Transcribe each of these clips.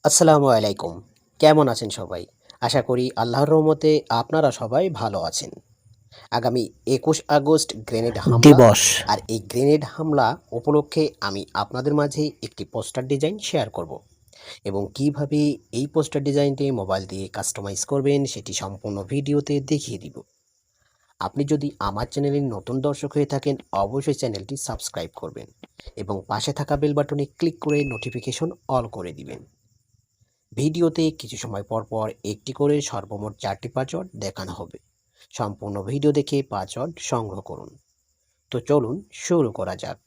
আসসালামু আলাইকুম। কেমন আছেন সবাই? আশা করি আল্লাহর রহমতে আপনারা সবাই ভালো আছেন। আগামী ২১ আগস্ট গ্রেনেড হামলা দিবস। আর এই গ্রেনেড হামলা উপলক্ষে আমি আপনাদের মাঝে একটি পোস্টার ডিজাইন শেয়ার করব এবং কিভাবে এই পোস্টার ডিজাইনটি মোবাইল দিয়ে কাস্টমাইজ করবেন সেটি সম্পূর্ণ ভিডিওতে দেখিয়ে দিব। আপনি যদি আমার চ্যানেলের নতুন দর্শক হয়ে থাকেন অবশ্যই চ্যানেলটি সাবস্ক্রাইব করবেন এবং পাশে থাকা বেল বাটনে ক্লিক করে নোটিফিকেশন অল করে দিবেন। ভিডিওতে কিছু সময় পর পর একটি করে সর্বমোট ৪টি পাসওয়ার্ড দেখানো হবে। সম্পূর্ণ ভিডিও দেখে পাসওয়ার্ড সংগ্রহ করুন। তো চলুন শুরু করা যাক।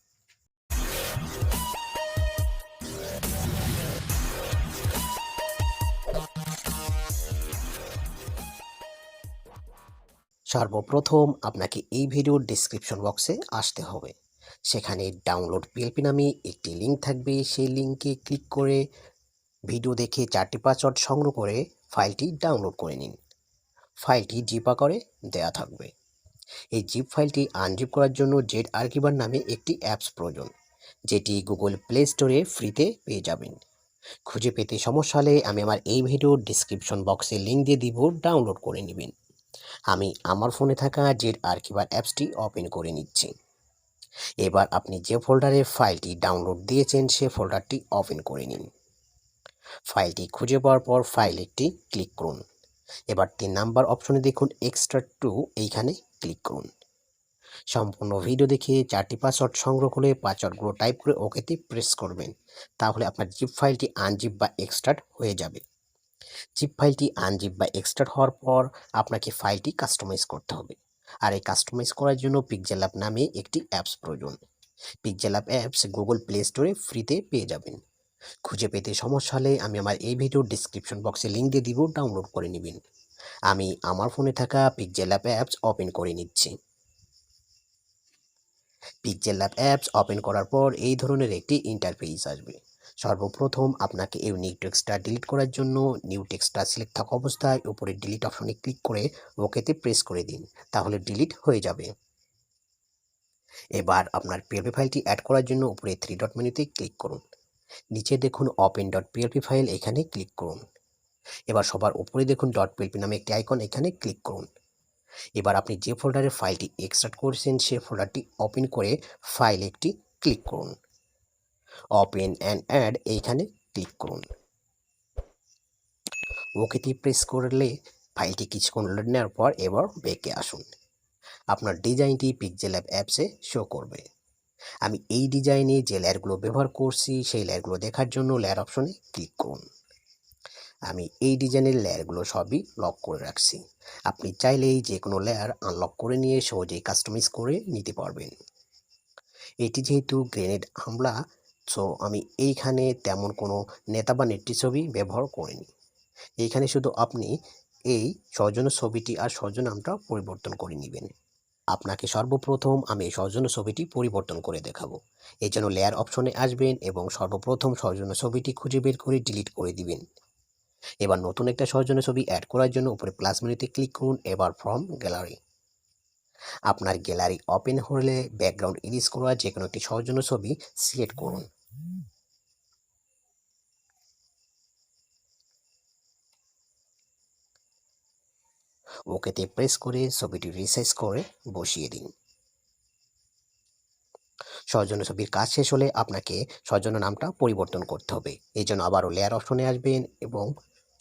সর্বপ্রথম আপনাকে এই ভিডিওর ডেসক্রিপশন বক্সে আসতে হবে। সেখানে ডাউনলোড পিএলপি নামে একটি লিঙ্ক থাকবে। সেই লিঙ্কে ক্লিক করে ভিডিও দেখে ৪টি পাসওয়ার্ড সংগ্রহ করে ফাইলটি ডাউনলোড করে নিন। ফাইলটি জিপ আকারে দেয়া থাকবে। এই জিপ ফাইলটি আনজিপ করার জন্য জেড আর্কিভার নামে একটি অ্যাপস প্রয়োজন, যেটি গুগল প্লে স্টোরে ফ্রিতে পেয়ে যাবেন। খুঁজে পেতে সমস্যা হলে আমি আমার এই ভিডিওর ডিসক্রিপশন বক্সে লিঙ্ক দিয়ে দিব, ডাউনলোড করে নেবেন। আমি আমার ফোনে থাকা জেড আর্কিভার অ্যাপসটি ওপেন করে নিচ্ছি। এবার আপনি যে ফোল্ডারে ফাইলটি ডাউনলোড দিয়েছেন সে ফোল্ডারটি ওপেন করে নিন। ফাইলটি খুঁজে পাওয়ার পর ফাইলে একটি ক্লিক করুন। এবার ৩ নাম্বার অপশনে দেখুন এক্সট্রাক্ট টু, এইখানে ক্লিক করুন। সম্পূর্ণ ভিডিও দেখে ৪টি পাসওয়ার্ড সংগ্রহ করে পাসওয়ার্ডগুলো টাইপ করে ওকেতে প্রেস করবেন। তাহলে আপনার জিপ ফাইলটি আনজিপ বা এক্সট্রাক্ট হয়ে যাবে। জিপ ফাইলটি আনজিপ বা এক্সট্রাক্ট হওয়ার পর আপনাকে ফাইলটি কাস্টমাইজ করতে হবে। আর এই কাস্টমাইজ করার জন্য PixelLab নামে একটি অ্যাপস প্রয়োজন। PixelLab অ্যাপস গুগল প্লে স্টোরে ফ্রিতে পেয়ে যাবেন। খুঁজে পেতে সমস্যা হলে আমি আমার এই ভিডিওর ডিসক্রিপশন বক্সে লিঙ্ক দিয়ে দিব, ডাউনলোড করে নেবেন। আমি আমার ফোনে থাকা PixelLab অ্যাপস ওপেন করে নিচ্ছি। PixelLab অ্যাপস ওপেন করার পর এই ধরনের একটি ইন্টারফেস আসবে। সর্বপ্রথম আপনাকে ইউনিক টেক্সটটা ডিলিট করার জন্য নিউ টেক্সটটা সিলেক্ট থাকা অবস্থায় উপরে ডিলিট অপশনে ক্লিক করে ওকেতে প্রেস করে দিন, তাহলে ডিলিট হয়ে যাবে। এবার আপনার পিএলপি ফাইলটি অ্যাড করার জন্য উপরে 3 ডট মেনুতে ক্লিক করুন। নিচে দেখুন ওপেন ডট পিএলপি ফাইল, এখানে ক্লিক করুন। এবার সবার উপরে দেখুন ডট পিএলপি নামে একটি আইকন, এখানে ক্লিক করুন। এবার আপনি যে ফোল্ডারে ফাইলটি এক্সট্রাক্ট করেছেন সে ফোল্ডারটি ওপেন করে ফাইল একটি ক্লিক করুন। ওপেন অ্যান্ড অ্যাড, এইখানে ক্লিক করুন। ওকেতে প্রেস করলে ফাইলটি কিছুক্ষণ লোড নেওয়ার পর এবার ব্যাকে আসুন। আপনার ডিজাইনটি PixelLab অ্যাপসে শো করবে। আমি এই ডিজাইনে যে লেয়ারগুলো ব্যবহার করছি সেই লেয়ারগুলো দেখার জন্য লেয়ার অপশনে ক্লিক করুন। আমি এই ডিজাইনের লেয়ারগুলো সবই লক করে রাখছি। আপনি চাইলেই যে কোনো লেয়ার আনলক করে নিয়ে সহজেই কাস্টমাইজ করে নিতে পারবেন। এটি যেহেতু গ্রেনেড হামলা, সো আমি এইখানে তেমন কোনো নেতা বা নেত্রী ছবি ব্যবহার করিনি। এইখানে শুধু আপনি এই সৌজন্য ছবিটি আর সৌজন্য নামটা পরিবর্তন করে নেবেন। আপনাকে সর্বপ্রথম আমি এই সৌজন্য ছবিটি পরিবর্তন করে দেখাবো। এই জন্য লেয়ার অপশনে আসবেন এবং সর্বপ্রথম সৌজন্য ছবিটি খুঁজে বের করে ডিলিট করে দিবেন। এবার নতুন একটা সৌজন্য ছবি অ্যাড করার জন্য উপরে প্লাস মেনুতে ক্লিক করুন। এবার ফ্রম গ্যালারি, আপনার গ্যালারি ওপেন হলে ব্যাকগ্রাউন্ড ইরেজ করা যে কোনো একটি সৌজন্য ছবি সিলেক্ট করুন। ওকেতে প্রেস করে ছবিটি রিসাইজ করে বসিয়ে দিন। সৌজন্য ছবির কাজ শেষ হলে আপনাকে সৌজন্য নামটা পরিবর্তন করতে হবে। এই জন্য আবারও লেয়ার অপশনে আসবেন এবং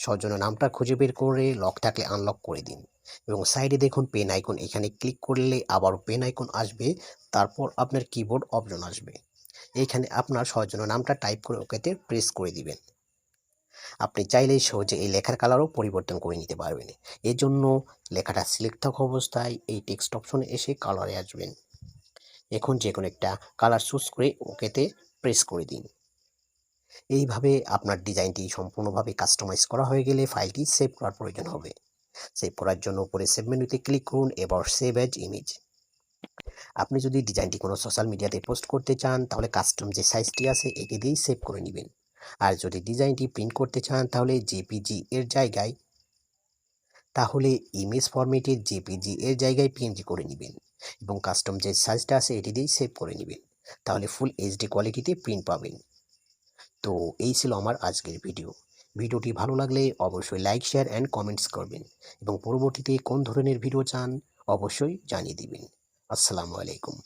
সৌজন্য নামটা খুঁজে বের করে লক থাকলে আনলক করে দিন এবং সাইডে দেখুন পেন আইকন, এখানে ক্লিক করলে আবারও পেন আইকন আসবে। তারপর আপনার কিবোর্ড অপশন আসবে। এইখানে আপনার সৌজন্য নামটা টাইপ করে ওকেতে প্রেস করে দিবেন। আপনি চাইলেই সহজে এই লেখার কালারও পরিবর্তন করে নিতে পারবেন। এর জন্য লেখাটা সিলেক্ট থাকা অবস্থায় এই টেক্সট অপশনে এসে কালারে আসবেন। এখন যে কোনো একটা কালার চুজ করে ওকেতে প্রেস করে দিন। এইভাবে আপনার ডিজাইনটি সম্পূর্ণভাবে কাস্টমাইজ করা হয়ে গেলে ফাইলটি সেভ করার প্রয়োজন হবে। সেভ করার জন্য উপরে সেভ মেনুতে ক্লিক করুন। এবার সেভ অ্যাজ ইমেজ। আপনি যদি ডিজাইনটি কোনো সোশ্যাল মিডিয়াতে পোস্ট করতে চান তাহলে কাস্টম যে সাইজটি আছে এটি দিয়েই সেভ করে নেবেন। আর যদি ডিজাইনটি প্রিন্ট করতে চান তাহলে জেপিজি এর জায়গায় ইমেজ ফরম্যাটের জেপিজি এর জায়গায় পিএনজি করে নেবেন এবং কাস্টম যে সাইজটা আছে এটি দিয়েই সেভ করে নেবেন। তাহলে ফুল এইচডি কোয়ালিটিতে প্রিন্ট পাবেন। তো এই ছিল আমার আজকের ভিডিও। ভিডিওটি ভালো লাগলে অবশ্যই লাইক, শেয়ার অ্যান্ড কমেন্টস করবেন এবং পরবর্তীতে কোন ধরনের ভিডিও চান অবশ্যই জানিয়ে দিবেন। আসসালামু আলাইকুম।